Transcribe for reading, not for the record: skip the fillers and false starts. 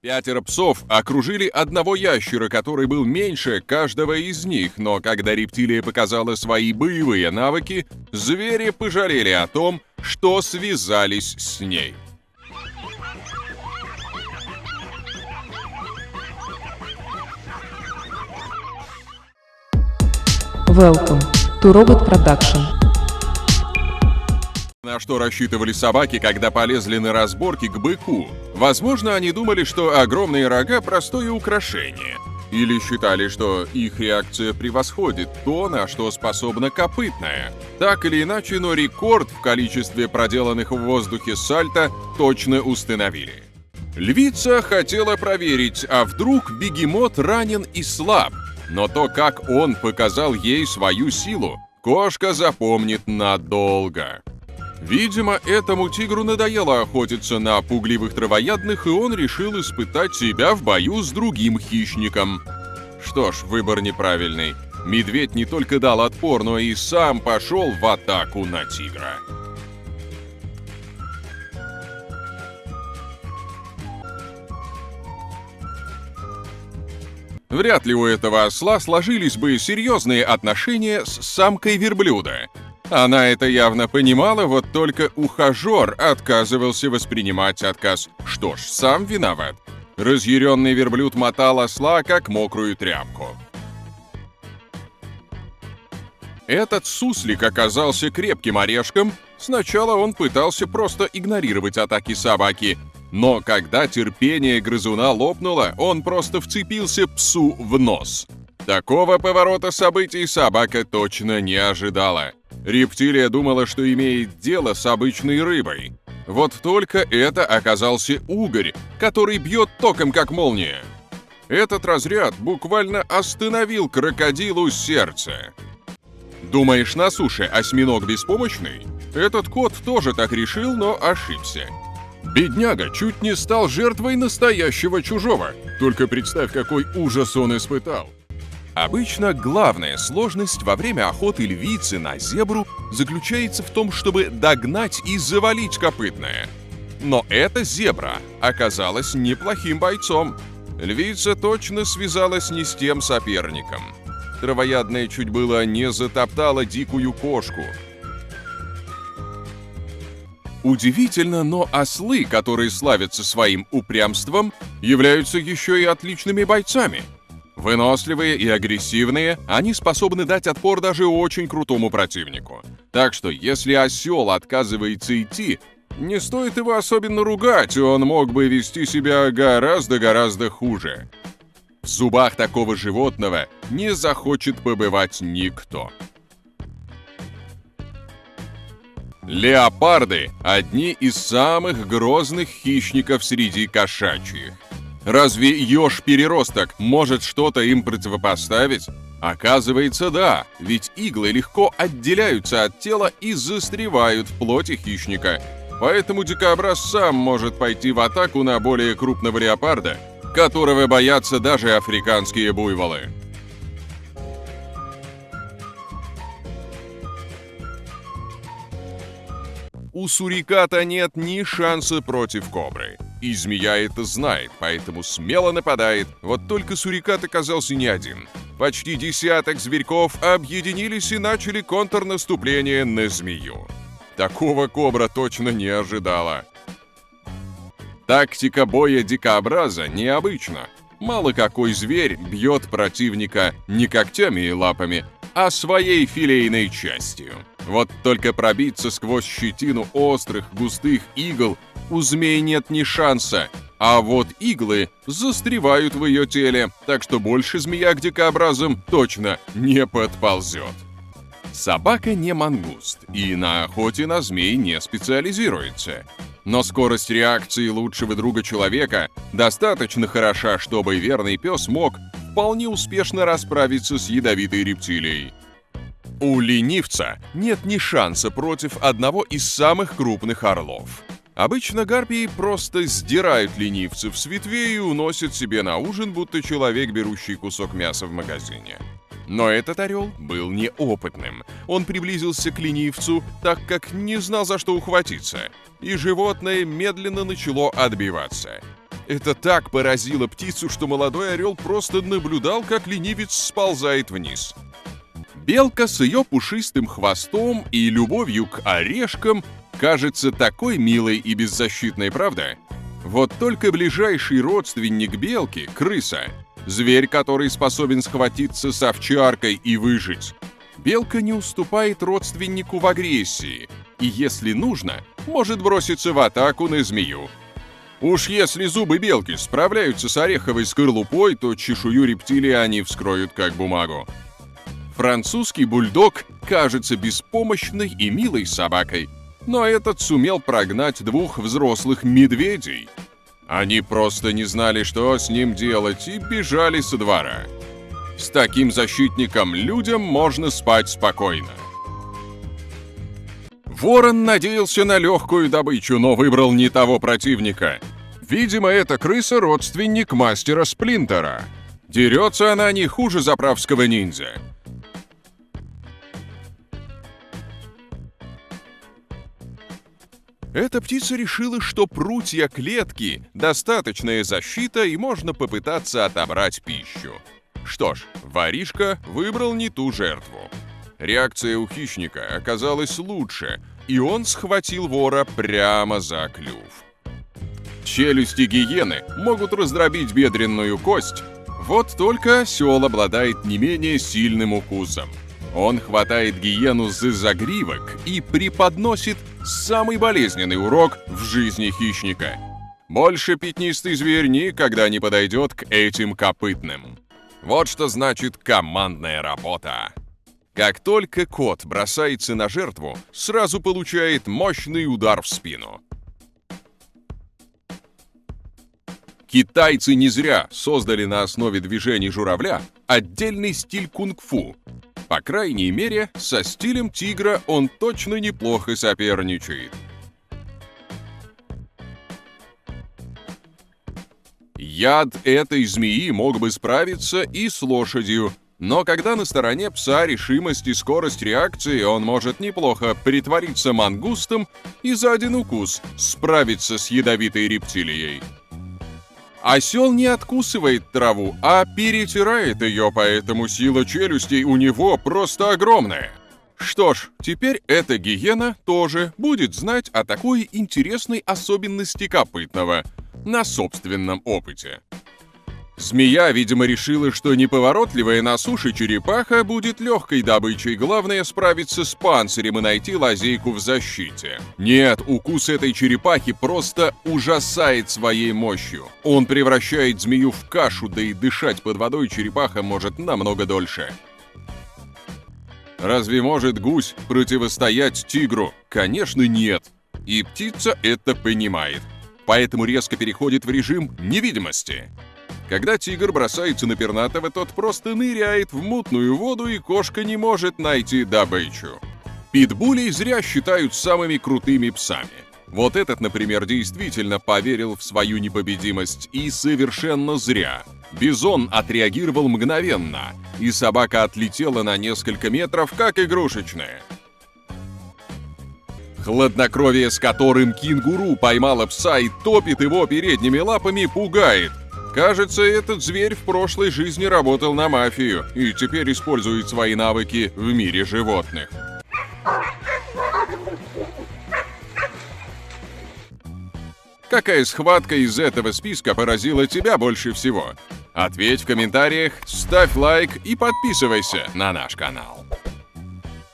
5 псов окружили одного ящера, который был меньше каждого из них, но когда рептилия показала свои боевые навыки, звери пожалели о том, что связались с ней. Welcome to Robot Production. На что рассчитывали собаки, когда полезли на разборки к быку? Возможно, они думали, что огромные рога – простое украшение. Или считали, что их реакция превосходит то, на что способна копытная. Так или иначе, но рекорд в количестве проделанных в воздухе сальто точно установили. Львица хотела проверить, а вдруг бегемот ранен и слаб. Но то, как он показал ей свою силу, кошка запомнит надолго. Видимо, этому тигру надоело охотиться на пугливых травоядных, и он решил испытать себя в бою с другим хищником. Что ж, выбор неправильный. Медведь не только дал отпор, но и сам пошел в атаку на тигра. Вряд ли у этого осла сложились бы серьезные отношения с самкой верблюда. Она это явно понимала, вот только ухажер отказывался воспринимать отказ. Что ж, сам виноват. Разъяренный верблюд мотал осла, как мокрую тряпку. Этот суслик оказался крепким орешком. Сначала он пытался просто игнорировать атаки собаки. Но когда терпение грызуна лопнуло, он просто вцепился псу в нос. Такого поворота событий собака точно не ожидала. Рептилия думала, что имеет дело с обычной рыбой. Вот только это оказался угорь, который бьет током, как молния. Этот разряд буквально остановил крокодилу сердце. Думаешь, на суше осьминог беспомощный? Этот кот тоже так решил, но ошибся. Бедняга чуть не стал жертвой настоящего чужого. Только представь, какой ужас он испытал. Обычно главная сложность во время охоты львицы на зебру заключается в том, чтобы догнать и завалить копытное. Но эта зебра оказалась неплохим бойцом. Львица точно связалась не с тем соперником. Травоядная чуть было не затоптала дикую кошку. Удивительно, но ослы, которые славятся своим упрямством, являются еще и отличными бойцами. Выносливые и агрессивные, они способны дать отпор даже очень крутому противнику. Так что, если осел отказывается идти, не стоит его особенно ругать, он мог бы вести себя гораздо хуже. В зубах такого животного не захочет побывать никто. Леопарды – одни из самых грозных хищников среди кошачьих. Разве еж-переросток может что-то им противопоставить? Оказывается, да, ведь иглы легко отделяются от тела и застревают в плоти хищника. Поэтому дикобраз сам может пойти в атаку на более крупного леопарда, которого боятся даже африканские буйволы. У суриката нет ни шанса против кобры. И змея это знает, поэтому смело нападает. Вот только сурикат оказался не один. Почти десяток зверьков объединились и начали контрнаступление на змею. Такого кобра точно не ожидала. Тактика боя дикобраза необычна. Мало какой зверь бьет противника не когтями и лапами, а своей филейной частью. Вот только пробиться сквозь щетину острых, густых игл у змей нет ни шанса, а вот иглы застревают в ее теле, так что больше змея к дикобразам точно не подползет. Собака не мангуст и на охоте на змей не специализируется. Но скорость реакции лучшего друга человека достаточно хороша, чтобы верный пес мог вполне успешно расправиться с ядовитой рептилией. У ленивца нет ни шанса против одного из самых крупных орлов. Обычно гарпии просто сдирают ленивцев с ветвей и уносят себе на ужин, будто человек, берущий кусок мяса в магазине. Но этот орел был неопытным. Он приблизился к ленивцу, так как не знал, за что ухватиться, и животное медленно начало отбиваться. Это так поразило птицу, что молодой орел просто наблюдал, как ленивец сползает вниз. Белка с ее пушистым хвостом и любовью к орешкам кажется такой милой и беззащитной, правда? Вот только ближайший родственник белки, крыса, зверь, который способен схватиться с овчаркой и выжить. Белка не уступает родственнику в агрессии, и если нужно, может броситься в атаку на змею. Уж если зубы белки справляются с ореховой скорлупой, то чешую рептилии они вскроют как бумагу. Французский бульдог кажется беспомощной и милой собакой, но этот сумел прогнать 2 взрослых медведей. Они просто не знали, что с ним делать, и бежали со двора. С таким защитником людям можно спать спокойно. Ворон надеялся на легкую добычу, но выбрал не того противника. Видимо, эта крыса — родственник мастера Сплинтера. Дерется она не хуже заправского ниндзя. Эта птица решила, что прутья клетки — достаточная защита, и можно попытаться отобрать пищу. Что ж, воришка выбрал не ту жертву. Реакция у хищника оказалась лучше, и он схватил вора прямо за клюв. Челюсти гиены могут раздробить бедренную кость, вот только осел обладает не менее сильным укусом. Он хватает гиену за загривок и преподносит самый болезненный урок в жизни хищника. Больше пятнистый зверь никогда не подойдет к этим копытным. Вот что значит командная работа. Как только кот бросается на жертву, сразу получает мощный удар в спину. Китайцы не зря создали на основе движений журавля отдельный стиль кунг-фу. По крайней мере, со стилем тигра он точно неплохо соперничает. Яд этой змеи мог бы справиться и с лошадью, но когда на стороне пса решимость и скорость реакции, он может неплохо притвориться мангустом и за один укус справиться с ядовитой рептилией. Осел не откусывает траву, а перетирает ее, поэтому сила челюстей у него просто огромная. Что ж, теперь эта гиена тоже будет знать о такой интересной особенности копытного на собственном опыте. Змея, видимо, решила, что неповоротливая на суше черепаха будет легкой добычей, главное справиться с панцирем и найти лазейку в защите. Нет, укус этой черепахи просто ужасает своей мощью. Он превращает змею в кашу, да и дышать под водой черепаха может намного дольше. Разве может гусь противостоять тигру? Конечно, нет. И птица это понимает. Поэтому резко переходит в режим невидимости. Когда тигр бросается на пернатого, тот просто ныряет в мутную воду, и кошка не может найти добычу. Питбулей зря считают самыми крутыми псами. Вот этот, например, действительно поверил в свою непобедимость, и совершенно зря. Бизон отреагировал мгновенно, и собака отлетела на несколько метров, как игрушечная. Хладнокровие, с которым кенгуру поймала пса и топит его передними лапами, пугает. Кажется, этот зверь в прошлой жизни работал на мафию и теперь использует свои навыки в мире животных. Какая схватка из этого списка поразила тебя больше всего? Ответь в комментариях, ставь лайк и подписывайся на наш канал.